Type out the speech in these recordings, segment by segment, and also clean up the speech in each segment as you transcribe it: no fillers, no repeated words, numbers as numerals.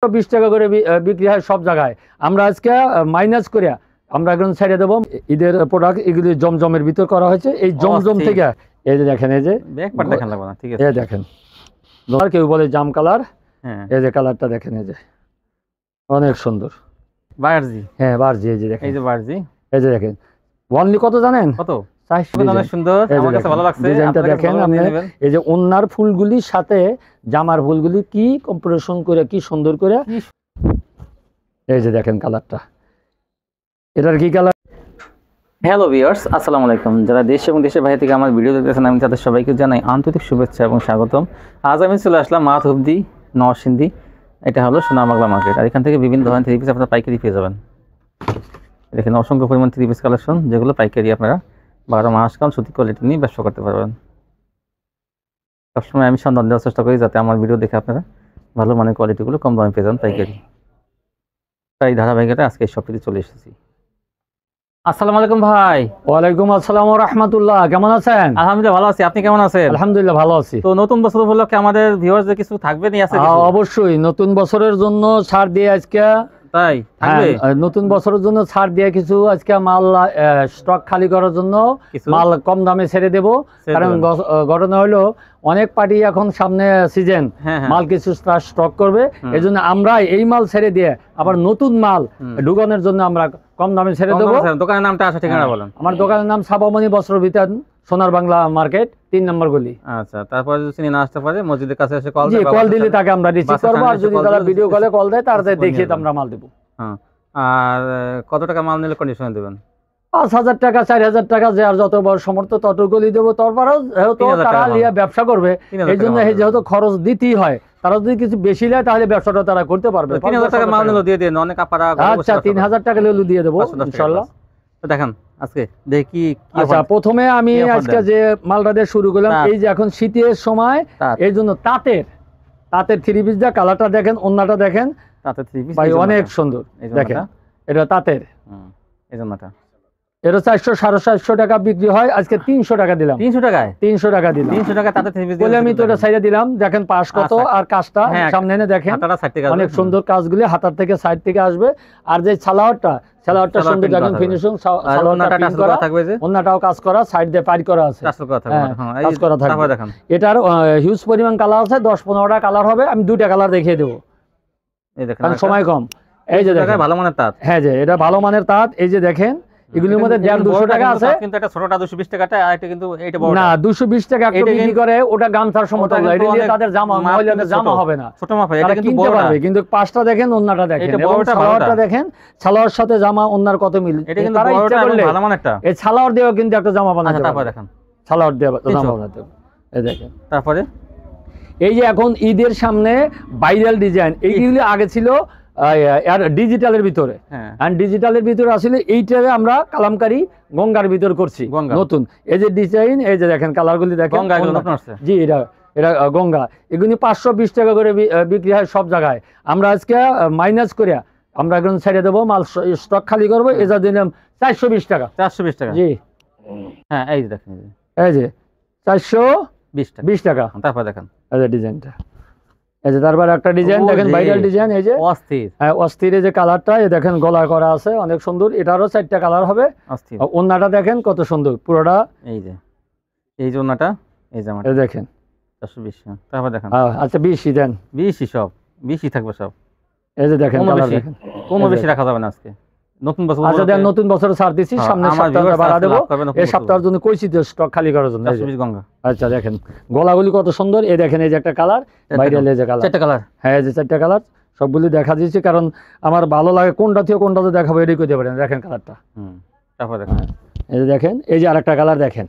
20 টাকা করে বিক্রি হয় সব জায়গায়। আমরা আজকে মাইনাস করে আমরা একদম ছেড়ে দেবো। ঈদের প্রোডাক্ট এগুলি জমজমের ভিতর করা হয়েছে। এই জমজম থেকে এই যে দেখেন, এই যে দেখেন, কেউ বলে জাম কালার, এই যে কালারটা দেখেন, এই যে অনেক সুন্দর বার্জি। হ্যাঁ বার্জি, এই যে দেখেন, এই যে বার্জি, এই যে দেখেন ওয়ানলি কত জানেন? কত? অনেক সুন্দর, আমার কাছে ভালো লাগছে ডিজাইনটা দেখেন আপনি। এই যে ওন্নার ফুলগুলির সাথে জামার ফুলগুলি কি কম্বিনেশন করে কি সুন্দর করে, এই যে দেখেন কালারটা, এটার কি কালার। হ্যালো ভিউয়ার্স, আসসালামু আলাইকুম। যারা দেশ এবং দেশের বাইরে থেকে আমার ভিডিও দেখতেছেন আমি তাদের সবাইকে জানাই আন্তরিক শুভেচ্ছা এবং স্বাগতম। আজ আমি চলে আসলাম মাধবদী নরসিংদী, এটা হলো সোনার বাংলা মার্কেট। আর এখান থেকে বিভিন্ন ধরনের থ্রি পিস আপনারা পাইকারি পেয়ে যাবেন। দেখেন অসংখ্য পরিমাণ থ্রি পিস কালেকশন, যেগুলো পাইকারি আপনারা 12 মাস কাল সুতি কোয়ালিটি নিয়ে ব্যবসা করতে পারবেন। সবসময় আমি সন্ধান দেওয়ার চেষ্টা করি যাতে আমার ভিডিও দেখে আপনারা ভালো মানের কোয়ালিটিগুলো কম দামে পেয়ে যান পাইকারি। তাই ধারাবাহিকতা আজকে এই শপটিতে চলে এসেছি। আসসালামু আলাইকুম ভাই। ওয়ালাইকুম আসসালাম ওয়া রাহমাতুল্লাহ, কেমন আছেন? আলহামদুলিল্লাহ ভালো আছি, আপনি কেমন আছেন? আলহামদুলিল্লাহ ভালো আছি। তো নতুন বছর উপলক্ষে আমাদের ভিউয়ারদের কিছু থাকবে নি? আছে কিছু? অবশ্যই নতুন বছরের জন্য ছাড় দিয়ে আজকে, তাই থাকবে নতুন বছরের জন্য ছাড় দিয়ে কিছু আজকে মাল স্টক খালি করার জন্য মাল কম দামে ছেড়ে দেব। কারণ ঘটনা হলো অনেক পার্টি এখন সামনে সিজন, মাল কিছু স্টক করবে, এই জন্য আমরা এই মাল ছেড়ে দিয়ে আবার নতুন মাল ঢুকানোর জন্য আমরা কম দামে ছেড়ে দেবো। দোকানের নামটা আছে, ঠিকানা বলেন। আমার দোকানের নাম ছাপামণি বস্ত্র বিতান, সোনার বাংলা মার্কেট, 3 নম্বর গলি। আচ্ছা, তারপর যদি চিনি না আসতে পারে মসজিদের কাছে এসে কল দিলে তাকে আমরা রিসিভ করব, আর যদি তারা ভিডিও কলে কল দেয় তার দেখিয়ে আমরা মাল দেব। হ্যাঁ, আর কত টাকা মাল নিলে কন্ডিশনে দেবেন? 5,000 টাকা 4,000 টাকা, যে আর যত বড় সমর্থ ততগুলি দেবো। তারপরেও যেহেতু তারা নিয়ে ব্যবসা করবে এই জন্য যেহেতু খরচ দিতেই হয়, তারা যদি কিছু বেশি নেয় তাহলে ব্যবসাটা তারা করতে পারবে। 3,000 টাকা মাল নিলে দিয়ে দেন, অনেক আপনারা। আচ্ছা, 3,000 টাকা নিলে দিয়ে দেবো ইনশাআল্লাহ। তো দেখেন আজকে দেখি। আচ্ছা, প্রথমে আমি আজকে যে মালটা দিয়ে শুরু করলাম, এই যে এখন শীতের সময় এই জন্য তাঁতের থ্রি পিস যা কালারটা দেখেন, ওন্নাটা দেখেন, তাঁতের থ্রি পিস ভাই অনেক সুন্দর। দেখেন এটা তাঁতের, এই জন্যটা এটা 400-450 টাকা বিক্রি হয়, আজকে 300 টাকা দিলাম। 300 টাকায় 300 টাকা দিলাম। 300 টাকা তাতে থ্রি পিস বলে আমি তো এটা সাইডে দিলাম। দেখেন পাশ কত, আর কাজটা সামনে এনে দেখেন অনেক সুন্দর কাজগুলি হাতার থেকে সাইড থেকে আসবে। আর যে সালোয়ারটা সুন্দর দেখেন ফিনিশিং, সালোয়ারটা পিন করা থাকবে, যে ওন্নাটাও কাজ করা, সাইড দিয়ে পাইর করা আছে, কাজ করা থাকবে। দেখেন এটার হিউজ পরিমাণ কালার আছে, 10-15টা কালার হবে। আমি 2টা কালার দেখিয়ে দেবো, এই দেখেন কারণ সময় কম। এই যে দেখেন ভালো মানের তাঁত, হ্যাঁ যে এটা ভালো মানের তাঁত। এই যে দেখেন এগুলোর মধ্যে 150-200 টাকা আছে, কিন্তু এটা ছোটটা 220 টাকাটা, আর এটা কিন্তু এইটা বড় না 220 টাকা একটু বিক্রি করে। ওটা গামছার সমতল, এটা দিয়ে তাদের জামা মহিলাদের জামা হবে না, ছোট মাপে এটা কিন্তু বড় পারবে। কিন্তু পাঁচটা দেখেন, ওন্নাটা দেখেন, এবং সালোয়ারটা দেখেন, সালোয়ারের সাথে জামা ওন্নার কত মিল। এটা কিন্তু বড়টা ভালো মানেরটা, এই সালোয়ার দিয়েও কিন্তু একটা জামা বানাতে পারবে। তারপর দেখেন সালোয়ার দিয়ে জামা বানাতে পারবে। এই দেখেন তারপরে এই যে এখন ঈদের সামনে ভাইরাল ডিজাইন, এইগুলি আগে ছিল ডিজিটালের ভিতরে, আর ডিজিটালের ভিতরে আসলে এইটারে আমরা কালামকারী গঙ্গার ভিতর করছি নতুন। এই যে ডিজাইন, এই যে দেখেন কালারগুলি দেখেন, জি এটা গঙ্গা। এগুলি 520 টাকা করে বিক্রি হয় সব জায়গায়। আমরা আজকে মাইনাস করে আমরা একদম ছেড়ে দেবো, মাল স্টক খালি করবো। এটা দিলাম 420 টাকা। 420 টাকা, জি হ্যাঁ, এই যে দেখেন, এই যে 420 টাকা। তারপর দেখেন এই যে ডিজাইনটা, এই যে তারপর একটা ডিজাইন দেখেন ভাইরাল ডিজাইন, এই যে অস্থির, হ্যাঁ অস্থির। এই যে কালারটা এই দেখেন গলা করা আছে, অনেক সুন্দর। এটারও 4টা কালার হবে। ওন্নাটা দেখেন কত সুন্দর পুরোটা, এই যে ওন্নাটা, এই জামাটা এই দেখেন 420। তারপর দেখেন আচ্ছা 20 দেন, 20 সব 20 থাকবে সব। এই যে দেখেন কালার দেখেন, কোনো বেশি রাখা যাবে না আজকে নতুন বছর। আচ্ছা দেন, নতুন বছরে ছাড় দিছি, সামনে সপ্তাহে বাড়া দেব। এই সপ্তাহের জন্য কইছি তো স্টক খালি করার জন্য। 420 গঙ্গা। আচ্ছা দেখেন গলাগুলি কত সুন্দর। এই দেখেন এই যে একটা কালার ভাইরাল, এই যে কালার 4টা কালার, হ্যাঁ এই যে 4টা কালার সবগুলি দেখা দিয়েছি, কারণ আমার ভালো লাগে কোনটা থেকে কোনটাতে দেখাবো এটাই কইতে পারেন। দেখেন কালারটা, তারপর দেখেন এই যে দেখেন, এই যে আরেকটা কালার দেখেন,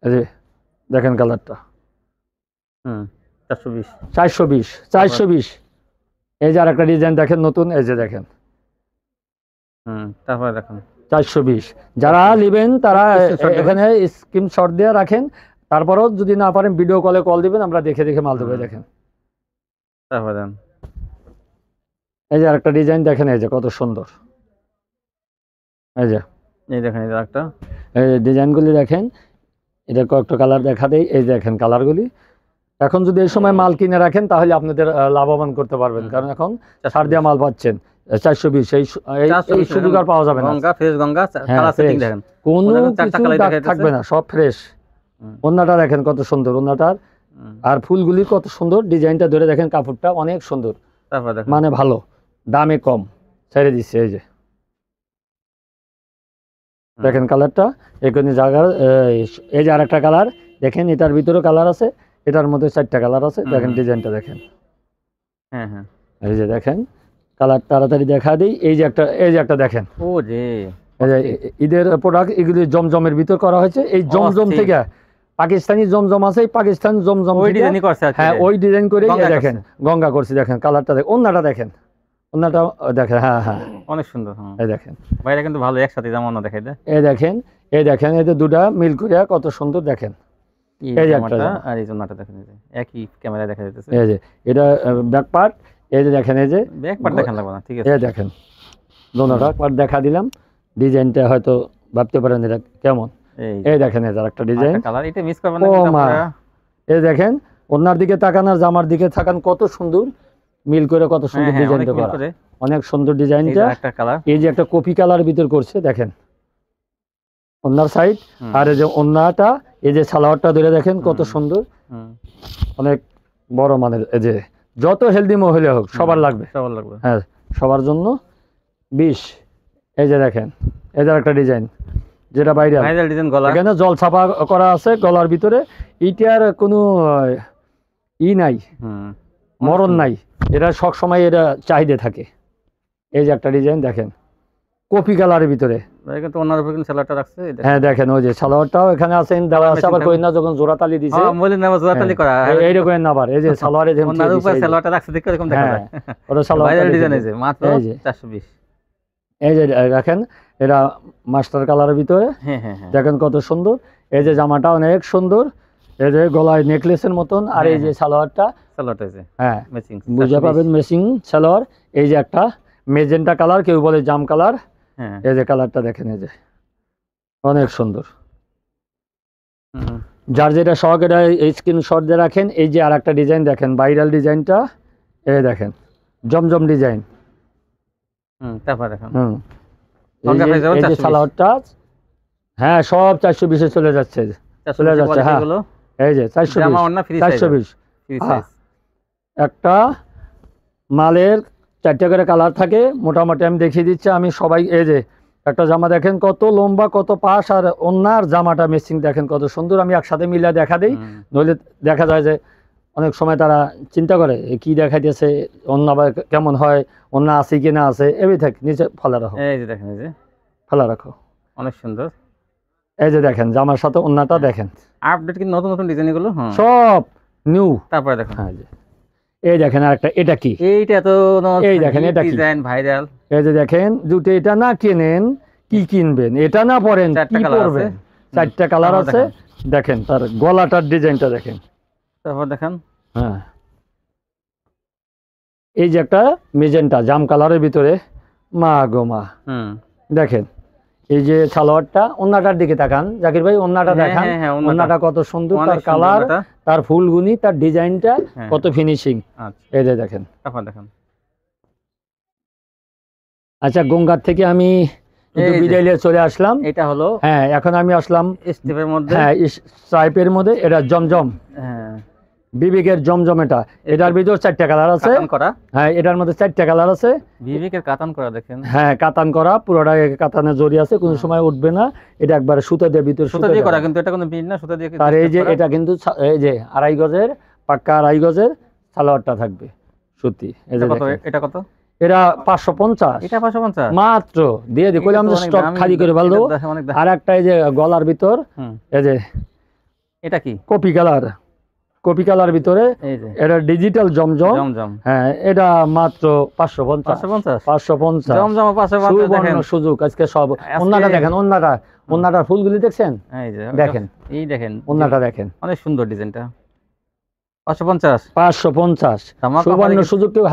এই যে দেখেন কালারটা 420। এই যে আরেকটা ডিজাইন দেখেন নতুন, এই যে দেখেন, তারপর দেখেন 420। যারা নেবেন তারা এখানে স্ক্রিনশট দিয়ে রাখেন, তারপরেও যদি না পারেন ভিডিও কলে কল দিবেন, আমরা দেখে দেখে মাল দেবো। দেখেন তারপর দেন এই যে আরেকটা ডিজাইন দেখেন, এই যে কত সুন্দর। এই দেখেন এই যে আরেকটা, এই ডিজাইনগুলি দেখেন, এটা কয়েকটা কালার দেখা দেয়। এই দেখেন কালারগুলি এখন যদি এই সময় মাল কিনে রাখেন তাহলে আপনাদের লাভবান করতে পারবেন, কারণ এখন সার দেওয়া মাল পাচ্ছেন 420, এই সুযোগ আর পাওয়া যাবে না। Ganga fresh Ganga colour setting দেখেন, কোনো কিছু দাগ থাকবে না, সব ফ্রেশ। ওন্নাটা দেখেন কত সুন্দর, ওন্নাটার আর ফুলগুলি কত সুন্দর, ডিজাইনটা ধরে দেখেন, কাপড়টা অনেক সুন্দর, মানে ভালো, দামে কম ছেড়ে দিচ্ছে। এই যে দেখেন কালারটা, এখানে জায়গার এই যে আরেকটা কালার দেখেন, এটার ভিতরে কালার আছে, এটার মধ্যে 4টা কালার আছে, দেখেন ডিজাইনটা দেখেন। হ্যাঁ হ্যাঁ, এই যে দেখেন কালার, তাড়াতাড়ি দেখা দিই। এই যে একটা দেখেন, ও যে ঈদের প্রোডাক্ট, এগুলি জমজমের ভিতর করা হয়েছে। এই জমজম থেকে পাকিস্তানি জমজম আছে, পাকিস্তান জমজম হ্যাঁ ওই ডিজাইন করে দেখেন গঙ্গা করছি। দেখেন কালারটা দেখেন, ওন্নাটা দেখেন, ওন্নাটা দেখেন, হ্যাঁ হ্যাঁ অনেক সুন্দর। এই দেখেন বাইরে কিন্তু ভালো একসাথে জামা না দেখাই দেয়। এই দেখেন এই যে দুটা মিল করে কত সুন্দর দেখেন। এই যে একটা আর এই জন্যটা দেখেন, এই যে একই ক্যামেরায় দেখা যাচ্ছে। এই যে এটা ব্যাক পার্ট, এই যে দেখেন, এই যে ব্যাক পার্ট দেখান লাগবে না, ঠিক আছে। এই দেখেন দোনোটা পার্ট দেখা দিলাম, ডিজাইনটা হয়তো ভাবতে পারেন এটা কেমন। এই দেখেন এই আরেকটা ডিজাইন, কালার এটা মিস করবেন না। ও মা, এই দেখেন ওনার দিকে তাকান আর জামার দিকে তাকান, কত সুন্দর মিল করে, কত সুন্দর ডিজাইনটা করা, অনেক সুন্দর ডিজাইনটা। এই যে একটা কপি কালার ভিতর করছে দেখেন ওনার সাইড, আর এই যে ওন্নাটা, এই যে সালোয়ারটা ধরে দেখেন কত সুন্দর, অনেক বড় মানের। এই যে যত হেলদি মহিলা হোক সবার লাগবে, হ্যাঁ সবার জন্য 20। এই যে দেখেন এই যে একটা ডিজাইন, যেটা বাইরে এখানে জল ছাপা করা আছে গলার ভিতরে, এইটার কোনো নাই, মরণ নাই, এটা সব সময় এটা চাহিদা থাকে। এই যে একটা ডিজাইন দেখেন কপি কালারের ভিতরে, হ্যাঁ দেখেন ওই যে সালোয়ারটাও এখানে আছে, দেওয়া আছে, আবার কই না যখন জোড়া তালি দিছে এইরকম না, আবার এই যে সালোয়ারে যেমন সালোয়ারটা রাখছে দেখে এরকম দেখা যায়, ওটা সালোয়ার ডিজাইন আছে মাত্র 420। এই যে দেখেন এটা মাস্টার কালারের ভিতরে, দেখেন কত সুন্দর। এই যে জামাটা অনেক সুন্দর, এই যে গলায় নেকলেসের মতন, আর এই যে সালোয়ারটা, হ্যাঁ বুঝে পাবেন ম্যাচিং সালোয়ার। এই যে একটা মেজেন্টা কালার, কেউ বলে জাম কালার, এই যে কালারটা দেখেন, এই যে অনেক সুন্দর। যার যেটা শখ এটা স্ক্রিনশট দিয়ে রাখেন। এই যে আর একটা ডিজাইন দেখেন, ভাইরাল ডিজাইনটা, এই দেখেন জমজম ডিজাইন। তারপর দেখেন এই যে সালোয়ারটা, হ্যাঁ সব 420 চলে যাচ্ছে, হ্যাঁ এই যে 420। একটা মালের 4টা করে কালার থাকে মোটামুটি, আমি দেখিয়ে দিচ্ছি আমি সবাই। এই যে একটা জামা দেখেন কত লম্বা, কত পাশ, আর ওন্নার জামাটা মেসিং দেখেন কত সুন্দর। আমি একসাথে মিলে দেখা দিই, নইলে দেখা যায় যে অনেক সময় তারা চিন্তা করে কি দেখাইতেছে, অন্য কেমন হয়, অন্য আছে কি না আছে, এবি থাক নিচে ফেলা রাখো। এই যে দেখেন, এই যে ফেলা রাখো, অনেক সুন্দর। এই যে দেখেন জামার সাথে ওন্নাটা দেখেন, আপডেট কিন্তু নতুন নতুন ডিজাইন গুলো সব নিউ। তারপরে দেখেন এই দেখেন আরেকটা, এটা কি, এইটা তো এই দেখেন এটা ডিজাইন ভাইরাল। এই যে দেখেন দুটো, এটা না কেনেন কি কিনবেন, এটা না পরেন কি পরবেন, 4টা কালার আছে। দেখেন তার গলাটার ডিজাইনটা দেখেন, তারপর দেখেন, হ্যাঁ এই যে একটা মেজেন্টা জাম কালারের ভিতরে, মা গো মা, দেখেন এই যে সালোয়ারটা, ওন্নাটার দিকে তাকান জাকির ভাই, ওন্নাটা দেখান, ওন্নাটা কত সুন্দর, তার কালার, তার ফুলগুনি, তার ডিজাইনটা কত ফিনিশিং। এই যে দেখেন, আচ্ছা গঙ্গার থেকে আমি বিদায় নিয়ে চলে আসলাম। এটা হলো, হ্যাঁ এখন আমি আসলাম স্টেপের মধ্যে, হ্যাঁ স্ট্রাইপের মধ্যে, এটা জমজম, হ্যাঁ বিবেকের জমজম। এটার ভিতর 4টা কালার আছে, হ্যাঁ এটার মধ্যে 4টা কালার আছে। বিবেকের কাতান করা দেখেন, হ্যাঁ কাতান করা, পুরোটা কাতানের জড়ি আছে, কোনো সময় উঠবে না। এটা একবারে সুতা দিয়ে ভিতর সুতা দিয়ে করা, কিন্তু এটা কোনো বিন না, সুতা দিয়ে। আর এই যে এটা কিন্তু এই যে 2.5 গজের পাক্কা 2.5 গজের সালোয়ারটা থাকবে সুতি। এই যে এটা কত, এটা 550, এটা 550 মাত্র দিয়ে দিই, কইলাম যে স্টক খালি করে ভালো। আর একটা এই যে গলার ভিতর, এই যে এটা কি কপি কালার, কপি কালার ভিতরে, এটা ডিজিটাল জমজম, হ্যাঁ এটা মাত্র 550 সুযোগ আজকে সব। ওন্নাটা দেখেন, ওন্নাটার ফুলগুলি দেখছেন, দেখেন এই দেখেন ওন্নাটা দেখেন, অনেক সুন্দর ডিজাইনটা। 550 সুবর্ণ সুযোগ কেউ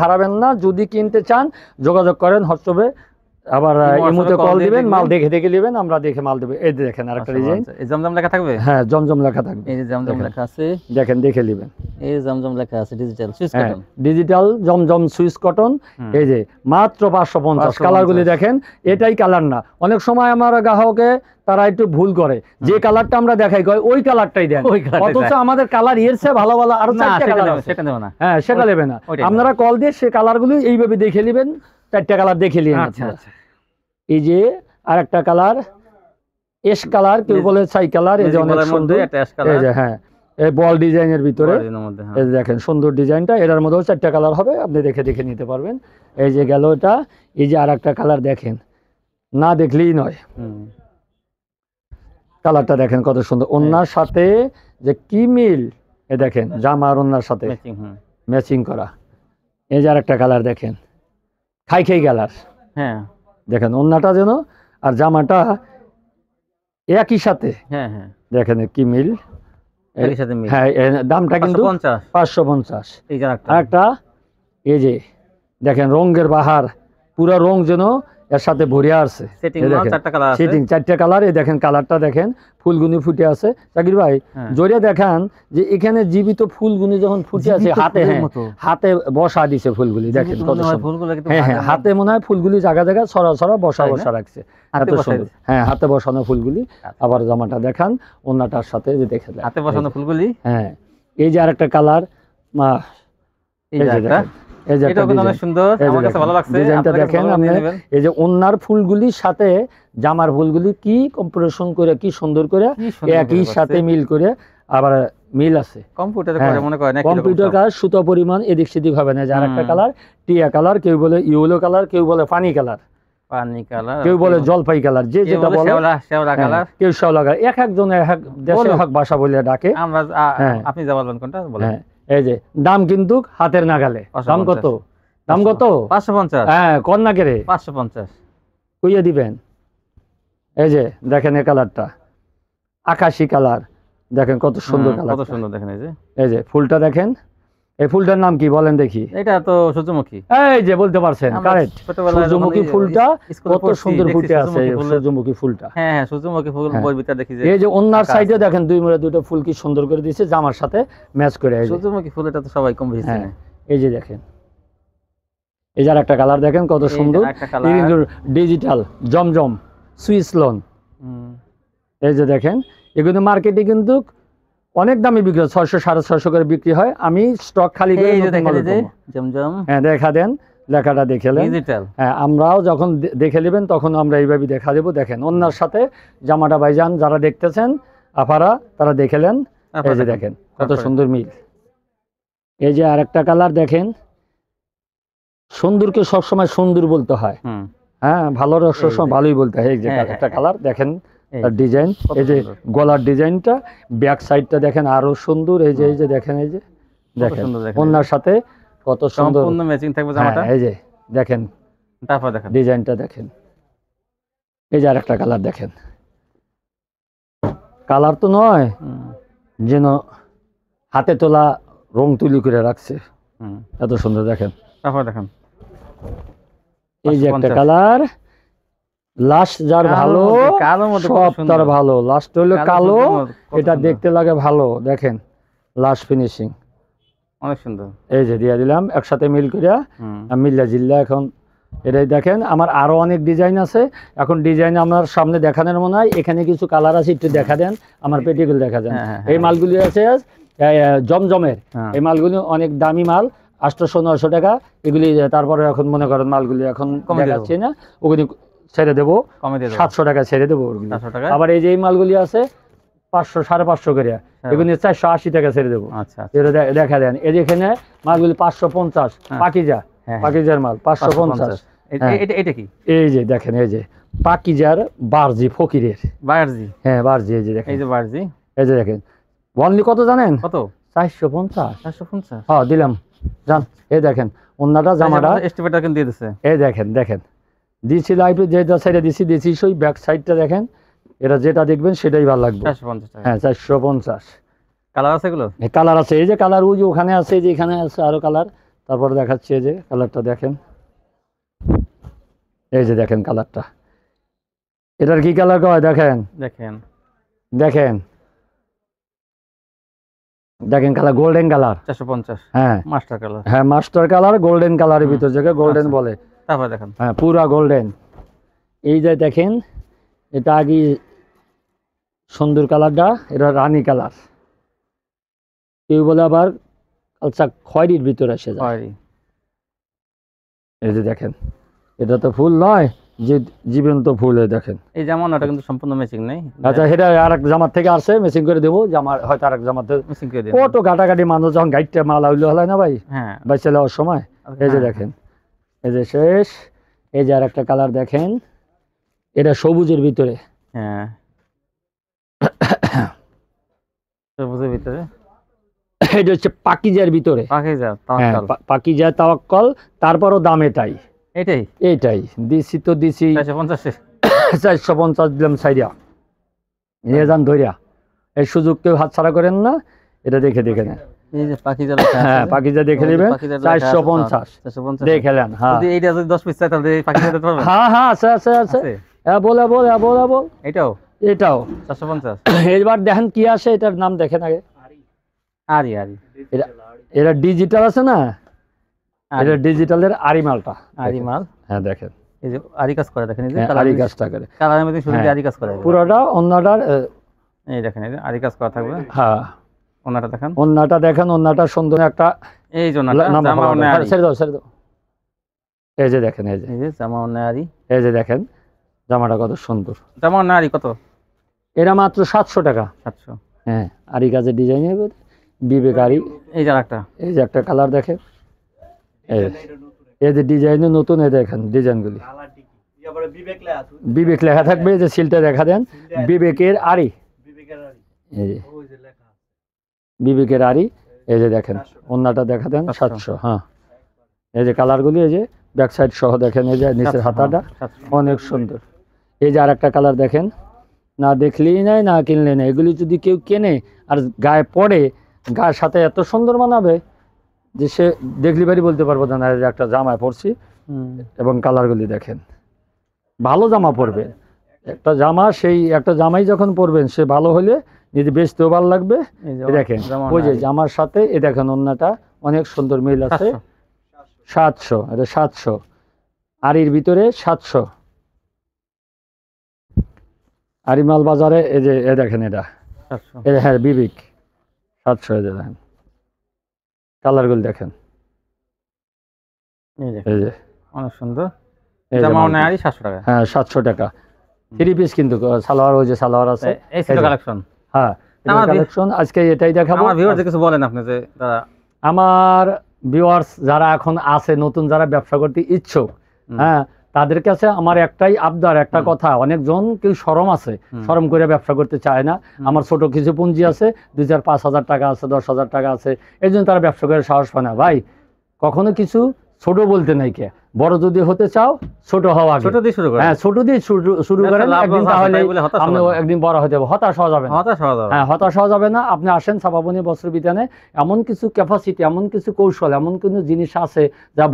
হারাবেন না। যদি কিনতে চান যোগাযোগ করেন হোয়াটসঅ্যাপে, আবার ইমুতে কল দিবেন, মাল দেখে দেখে নেবেন, আমরা দেখে মাল দেব। এই দেখেন আরেকটা ডিজাইন, এই জমজম লেখা থাকবে। হ্যাঁ জমজম লেখা থাকবে, এই যে জমজম লেখা আছে, দেখেন দেখে নেবেন। এই জমজম লেখা আছে, ডিজিটাল সুইচ কটন, ডিজিটাল জমজম সুইচ কটন। এই যে মাত্র 550। কালারগুলি দেখেন, এটাই কালার না। অনেক সময় আমার গ্রাহকে তারা একটু ভুল করে, যে কালারটা আমরা দেখাই কয় ওই কালারটাই দেন, অথচ আমাদের কালার এর চেয়ে ভালো ভালো আরো 4টা কালার আছে, সেটা নেব না। হ্যাঁ সেটা নেবে না, আপনারা কল দিয়ে সেই কালারগুলো এইভাবে দেখে নেবেন, 4টা কালার দেখে নিন। আচ্ছা আচ্ছা। এই যে আরেকটা কালার, এস কালার, কেউ বলে ছাই কালার। এই যে অনেক সুন্দর, এই যে হ্যাঁ এই বল ডিজাইনের ভিতরে, এই যে দেখেন সুন্দর ডিজাইনটা। এটার মধ্যেও 4টা কালার হবে, আপনি দেখে দেখে নিতে পারবেন। এই যে গেল এটা। এই যে আরেকটা কালার দেখেন, না দেখলেই নয়, কালারটা দেখেন কত সুন্দর, ওন্নার সাথে যে কি মিল। এ দেখেন জামা আর ওন্নার সাথে ম্যাচিং করা। এই যে আরেকটা কালার দেখেন, খাই খাই কালার। হ্যাঁ দেখেন ওন্নাটা যেন আর জামাটা একই সাথে, হ্যাঁ হ্যাঁ দেখেন কি মিল। হ্যাঁ দামটা কিন্তু 550। আরেকটা এই যে দেখেন রঙের বাহার, পুরো রং যেন এর সাথে ভরে আছে, সেটিং 4টা কালার। এই দেখেন কালারটা দেখেন, ফুলগুনি ফুটে আছে। জাকির ভাই জোরে দেখান যে এখানে জীবিত ফুলগুনি যখন ফুটে আছে, হাতে হাতে বসা দিছে ফুলগুলি, দেখেন কত সুন্দর। হ্যাঁ হ্যাঁ হাতে মনে হয় ফুলগুলি জায়গা জায়গা ছড়া ছড়া বসা বসা রাখছে, এত সুন্দর। হ্যাঁ হাতে বসানো ফুলগুলি। আবার জামাটা দেখান ওন্নাটার সাথে, যে দেখে হাতে বসানো ফুলগুলি। হ্যাঁ এই যে আরেকটা কালার, এই যে দেখেন এই যে ওন্নার ফুলগুলির সাথে জামার ফুলগুলি কি কম্পিটিশন করে, কি সুন্দর করে একই সাথে মিল করে, আবার মিল আছে। কম্পিউটার কাজ সুতো পরিমাণ এদিক সেদিক হবে না। যার একটা কালার টিয়া কালার, কেউ বলে ইয়েলো কালার, কেউ বলে পানি কালার, কেউ বলে জলপাই কালার, যে যেটা বলে, কেউ শ্যাওলা কালার। এক একজন এক এক দেশে এক ভাষা বলে ডাকে। আপনি যা বলবেন কোনটা বলেন। এই যে দাম কিন্তু হাতের নাগালে। দাম কত? দাম কত? 550। হ্যাঁ কন্যা কে রে 550 কইয়া দিবেন। এই যে দেখেন এই কালারটা আকাশি কালার, দেখেন কত সুন্দর কালার, কত সুন্দর দেখেন। এই যে ফুলটা দেখেন, এই ফুলটার নাম কি বলেন দেখি? এটা তো সূর্যমুখী। এই যে বলতে পারছেন, কারেক্ট। সূর্যমুখী ফুলটা কত সুন্দর ফুটে আছে, সূর্যমুখী ফুলটা। হ্যাঁ হ্যাঁ সূর্যমুখী ফুল বই ভিতর দেখি যে। এই যে ওন্নার সাইডে দেখেন দুই মোড়ে দুটো ফুল কি সুন্দর করে দিয়েছে, জামার সাথে ম্যাচ করে। সূর্যমুখী ফুল এটা তো সবাই কম বেশি চেনে। এই যে দেখেন, এই যে একটা কালার দেখেন কত সুন্দর, ডিজিটাল জমজম সুইস লোন। এই যে দেখেন এগুলো মার্কেটে কিন্তু অনেক দামে বিক্রি হয়, 600 650 করে বিক্রি হয়। আমি স্টক খালি করে জমজম, হ্যাঁ দেখা দেন, লেখাটা দেখেলেন। হ্যাঁ আমরাও যখন দেখে নেবেন তখন আমরা এইভাবে দেখা দেবো। দেখেন ওন্নার সাথে জামাটা ভাইজান যারা দেখতেছেন আপারা, তারা দেখেলেন। এই যে দেখেন কত সুন্দর মিল। এই যে আরেকটা কালার দেখেন, সুন্দরকে সবসময় সুন্দর বলতে হয়, হ্যাঁ ভালো সবসময় ভালোই বলতে হয়। এই যে একটা কালার দেখেন, ডিজাইন, এই যে গলার ডিজাইনটা, ব্যাক সাইডটা দেখেন আরো সুন্দর। এই যে এই যে দেখেন, এই যে দেখেন ওন্নার সাথে কত সুন্দর ম্যাচিং থাকবে জামাটা। এই যে দেখেন, তারপর দেখেন ডিজাইনটা দেখেন। এই যে আরেকটা কালার দেখেন, কালার তো নয় যেন হাতে তোলা রং তুলি করে রাখছে, এত সুন্দর। দেখেন তারপর দেখেন এই যে একটা কালার, লাস্ট যার ভালো সব তার ভালো, লাস্ট হলো কালো, এটা দেখতে লাগে ভালো। দেখেন লাস্ট ফিনিশিং অনেক সুন্দর। এই যে দিয়ে দিলাম একসাথে মিল করিয়া, মিল্লা জিল্লা। এখন এটাই দেখেন, আমার আরো অনেক ডিজাইন আছে। এখন ডিজাইন আমার সামনে দেখানোর মনে হয়, এখানে কিছু কালার আছে, একটু দেখা দেন, আমার পেটিগুলো দেখা দেন। এই মালগুলি আছে জমজমের, এই মালগুলি অনেক দামি মাল, 800-900 টাকা এগুলি। তারপরে এখন মনে করেন মালগুলি এখন দেখাচ্ছি না, ওগুলি ছেড়ে দেবো 700 টাকা ছেড়ে দেবো। আবার এই যে এই মালগুলি আছে 500 550 করে, এগুলি 480 টাকা ছেড়ে দেবো। এটা দেখা দেন। এই যে এখানে মালগুলি 550, পাকিজা, পাকিজার মাল 550। এটা কি? এই যে দেখেন, এই যে পাকিজার বারজি ফকিরের বারজি, হ্যাঁ বারজি। এই যে দেখেন, এই যে বারজি, এই যে দেখেন অনলি কত জানেন? কত? 450। হ্যাঁ দিলাম জান। এই দেখেন ওন্নাটা জামাটা এস্টিমেটটা কেন দিয়ে দিছে। এই দেখেন দেখেন দিছি লাইভে, যেটা সাইডে দিছি সেই ব্যাক সাইডটা দেখেন। এটা যেটা দেখবেন সেটাই ভালো লাগবে। 450 টাকা। হ্যাঁ 450। কালার আছে এগুলো? কালার আছে, এই যে কালার ওই যে ওখানে আছে, এই যে এখানে আছে আরো কালার। তারপর দেখাচ্ছি, এই যে কালারটা দেখেন, এই যে দেখেন কালারটা, এটার কি কালার কয় দেখেন, দেখেন দেখেন দেখেন কালার গোল্ডেন কালার 450। হ্যাঁ মাস্টার কালার, হ্যাঁ মাস্টার কালার গোল্ডেন কালারের ভিতর যেটা গোল্ডেন বলে। তারপর দেখেন হ্যাঁ পুরা গোল্ডেন। এই যে দেখেন এটা আগে সুন্দর কালারটা, এটা রানী কালার, কেউ বলে আবার আচ্ছা খয়েরির ভিতরে এসে যায়। এই যে দেখেন এটা তো ফুল নয়, যে জীবন্ত ফুল, দেখেন এই জামাটা কিন্তু সম্পূর্ণ ম্যাচিং নেই। আচ্ছা এটা আরেক জামার থেকে আসে, মেসিং করে দেবো, জামার হয়তো আরেক জামার থেকে মেচিং করে দেব। কত ঘাটাঘাটি মানুষ যখন গাইডটা মাল হইলে হলাই না ভাই, হ্যাঁ ভাই চলে যাওয়ার সময়। এই যে দেখেন এই যে শেষ। এই যে আরেকটা কালার দেখেন, এটা সবুজের ভিতরে। হ্যাঁ সবুজের ভিতরে, এটা হচ্ছে পাকিজার ভিতরে, পাকিজা তাওয়াক্কাল, পাকিজা তাওয়াক্কাল। তারপরও দাম এটাই এইটাই দিছি তো দিছি 450 দিলাম সাইডা নিয়ে যান ধরিয়া। এই সুযোগ কেউ হাতছাড়া করেন না, এটা দেখে দেখে নেন। এই যে পাকিজা, হ্যাঁ পাকিজা দেখে নেবেন 450 দেখে নেন। হ্যাঁ যদি এইটা যদি 10 পিস চাই তাহলে এই পাকিজা দিতে পারবেন? হ্যাঁ হ্যাঁ আছে আছে আছে। হ্যাঁ বল এটাও এটাও 450। এবার দেখেন কি আসে, এটার নাম দেখেন আগে। আরি এটা ডিজিটাল আছে না, এটা ডিজিটালের আরি মালটা, আরি মাল। হ্যাঁ দেখেন এই যে আরি কাজ করে, দেখেন এই যে আরি কাজটা করে কালারের মধ্যে শুধু আরি কাজ করে পুরোটা। অন্যটার এই দেখেন এই যে আরি কাজ করা থাকবে। হ্যাঁ ওন্নাটা দেখেন, ওন্নাটা সুন্দর একটা। এই যে জামা ওন্না আরি, ছেড়ে দাও। এই যে দেখেন এই যে জামা ওন্না আরি, এই যে দেখেন জামাটা কত সুন্দর। জামা ওন্না আরি কত? এটা মাত্র 700 টাকা। 700। হ্যাঁ আরি কাজের ডিজাইন বিবেক আরি। এই যে আরেকটা, এই যে একটা কালার দেখেন, এই যে ডিজাইনে নতুন, এই দেখেন ডিজাইনগুলি বিবেক লেখা থাকবে। এই যে সিলটা দেখা দেন, বিবেকের আরি, এই যে বিবেকের আরি। এই যে দেখেন ওন্নাটা দেখা দেন 700। হ্যাঁ এই যে কালারগুলি, এই যে ব্যাক সাইড সহ দেখেন, এই যে নিচের হাতাটা অনেক সুন্দর। এই যে আরেকটা কালার দেখেন, না দেখলেই নাই না কিনলে নাই। এগুলি যদি কেউ কেনে আর গায়ে পড়ে, গায়ের সাথে এত সুন্দর মানাবে যে সে দেখলি বাড়ি বলতে পারবো না যে একটা জামায় পরছি। এবং কালারগুলি দেখেন, ভালো জামা পরবে একটা জামা, সেই একটা জামাই যখন পরবেন সে ভালো হলে যদি বেচতেও ভালো লাগবে। দেখেন ওই যে জামার সাথে এই দেখেন ওন্নাটা অনেক সুন্দর মিল আছে। 700, এটা 700 আরির ভিতরে 700 আরিমাল বাজারে। এই যে এ দেখেন এটা হ্যাঁ বিবেক 700। এই যে দেখেন কালারগুলো দেখেন, এই যে অনেক সুন্দর জামা ওন্না আরি 700 টাকা। হ্যাঁ 700 টাকা। 3 পিস কিন্তু সালোয়ার, ওই যে সালোয়ার আছে। এই ছিল কালেকশন। হ্যাঁ কালেকশন আজকে এটাই দেখাবো। আমার ভিউয়ারদের কিছু বলেন আপনি যে দাদা। আমার ভিউয়ার্স যারা এখন আছে নতুন, যারা ব্যবসা করতে ইচ্ছুক, হ্যাঁ তাদের কাছে আমার একটাই আবদার, একটা কথা। অনেকজন কেউ শরম আছে, শরম করে ব্যবসা করতে চায় না। আমার ছোট কিছু পুঁজি আছে, 2,000-5,000 টাকা আছে, 10,000 টাকা আছে, এই জন্য তারা ব্যবসা করে সাহস পায় না। ভাই কখনো কিছু ছোট বলতে নাই, কে বড় যদি হতে চাও ছোট হওয়া, ছোট দিয়ে শুরু করেন। হ্যাঁ ছোট দিয়ে শুরু করেন, একদিন তাহলে আপনি একদিন বড় হতে হবে। হতাশ হওয়া যাবে না, হ্যাঁ হতাশ হওয়া যাবে না। আপনি আসেন ছাপাবনী বস্ত্র বিতানে, এমন কিছু ক্যাপাসিটি, এমন কিছু কৌশল, এমন কোনো জিনিস আছে যা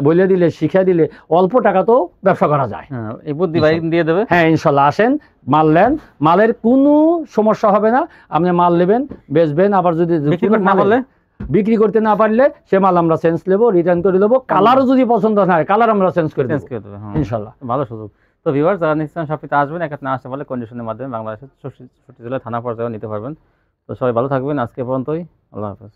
বলে দিলে, শিখে দিলে অল্প টাকা তো ব্যবসা করা যায়। এই বুদ্ধি ভাই দিয়ে দেবে। হ্যাঁ ইনশাল্লাহ আসেন, মাল নেন, মালের কোনো সমস্যা হবে না। আপনি মাল নেবেন, বেচবেন, আবার যদি বিক্রি করতে না পারলে সে মাল আমরা চেঞ্জ নেবো, রিটার্ন করে দেবো। কালারও যদি পছন্দ না হয় কালার আমরা চেঞ্জ করে দেবো ইনশাল্লাহ। ভালো সুযোগ। তো ভিউয়ার যারা নিশ্চয় সবকিছু আসবেন, এক না আসতে পারলে কন্ডিশনের মাধ্যমে বাংলাদেশের 66 জেলায় থানা পর্যায়ে নিতে পারবেন। তো সবাই ভালো থাকবেন, আজকে পর্যন্তই, আল্লাহ হাফেজ।